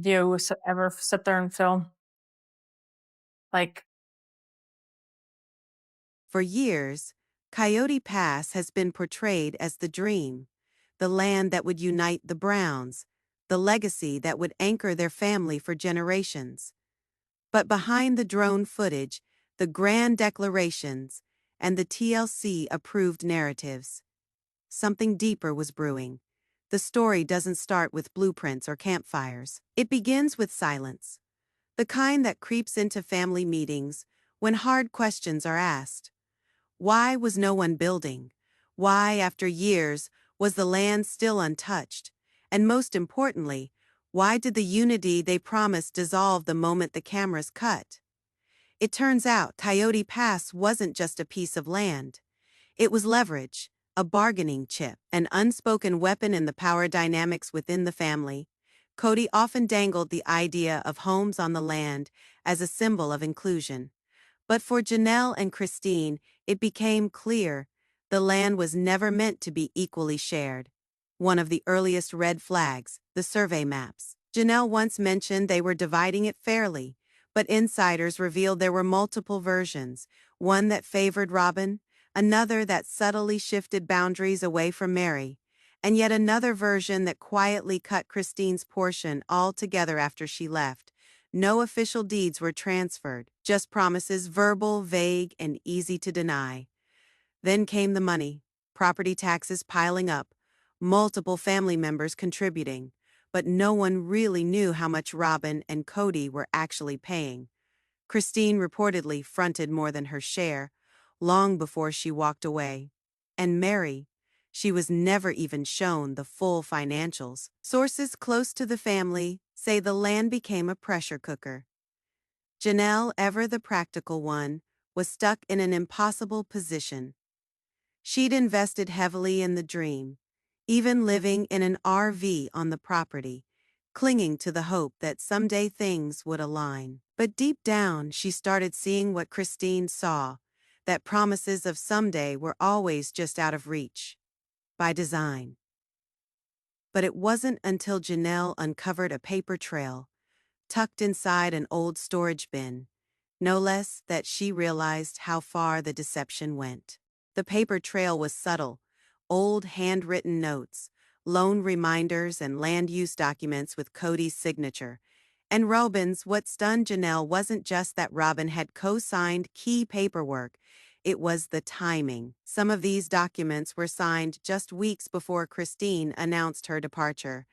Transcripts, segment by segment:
Do you ever sit there and feel like, For years, Coyote Pass has been portrayed as the dream, the land that would unite the Browns, the legacy that would anchor their family for generations. But behind the drone footage, the grand declarations, and the TLC approved narratives, something deeper was brewing. The story doesn't start with blueprints or campfires. It begins with silence, the kind that creeps into family meetings when hard questions are asked. Why was no one building? Why, after years, was the land still untouched? And most importantly, why did the unity they promised dissolve the moment the cameras cut? It turns out Coyote Pass wasn't just a piece of land. It was leverage, a bargaining chip, an unspoken weapon in the power dynamics within the family. Kody often dangled the idea of homes on the land as a symbol of inclusion. But for Janelle and Christine, it became clear the land was never meant to be equally shared. One of the earliest red flags, the survey maps. Janelle once mentioned they were dividing it fairly, but insiders revealed there were multiple versions, one that favored Robyn, another that subtly shifted boundaries away from Mary, and yet another version that quietly cut Christine's portion altogether after she left. No official deeds were transferred, just promises, verbal, vague, and easy to deny. Then came the money, property taxes piling up, multiple family members contributing, but no one really knew how much Robyn and Kody were actually paying. Christine reportedly fronted more than her share, long before she walked away. And Mary, she was never even shown the full financials. Sources close to the family say the land became a pressure cooker. Janelle, ever the practical one, was stuck in an impossible position. She'd invested heavily in the dream, even living in an RV on the property, clinging to the hope that someday things would align. But deep down, she started seeing what Christine saw, that promises of someday were always just out of reach. By design. But it wasn't until Janelle uncovered a paper trail, tucked inside an old storage bin, no less, that she realized how far the deception went. The paper trail was subtle, old handwritten notes, loan reminders, and land use documents with Kody's signature. And Robyn's. What stunned Janelle wasn't just that Robyn had co-signed key paperwork, it was the timing. Some of these documents were signed just weeks before Christine announced her departure.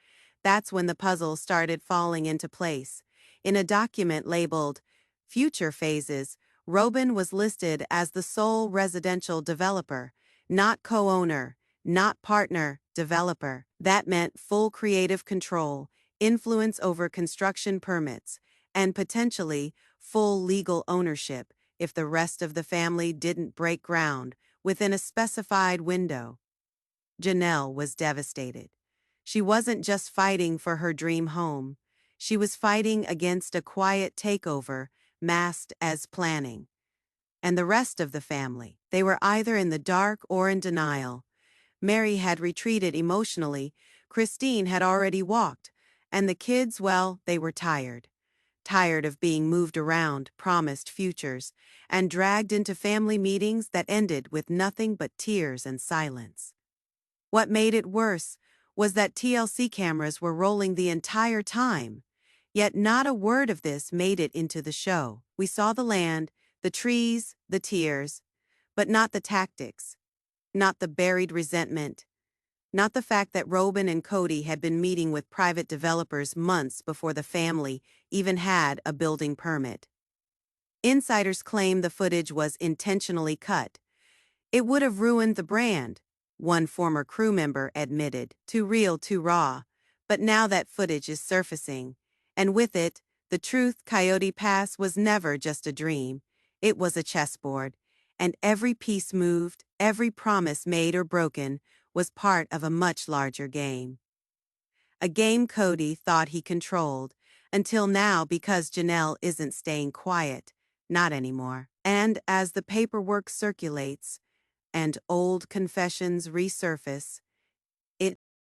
That's when the puzzle started falling into place. In a document labeled Future Phases, Robyn was listed as the sole residential developer, not co-owner, not partner, developer. That meant full creative control, influence over construction permits, and potentially full legal ownership if the rest of the family didn't break ground within a specified window. Janelle was devastated. She wasn't just fighting for her dream home. She was fighting against a quiet takeover masked as planning. And the rest of the family, they were either in the dark or in denial. Mary had retreated emotionally, Christine had already walked, and the kids, well, they were tired. Tired of being moved around, promised futures, and dragged into family meetings that ended with nothing but tears and silence. What made it worse was that TLC cameras were rolling the entire time, yet not a word of this made it into the show. We saw the land, the trees, the tears, but not the tactics, not the buried resentment, not the fact that Robyn and Kody had been meeting with private developers months before the family even had a building permit. Insiders claim the footage was intentionally cut. It would have ruined the brand, one former crew member admitted. Too real, too raw. But now that footage is surfacing, and with it, the truth. Coyote Pass was never just a dream. It was a chessboard, and every piece moved, every promise made or broken, was part of a much larger game. A game Kody thought he controlled, until now, because Janelle isn't staying quiet, not anymore. And as the paperwork circulates, and old confessions resurface,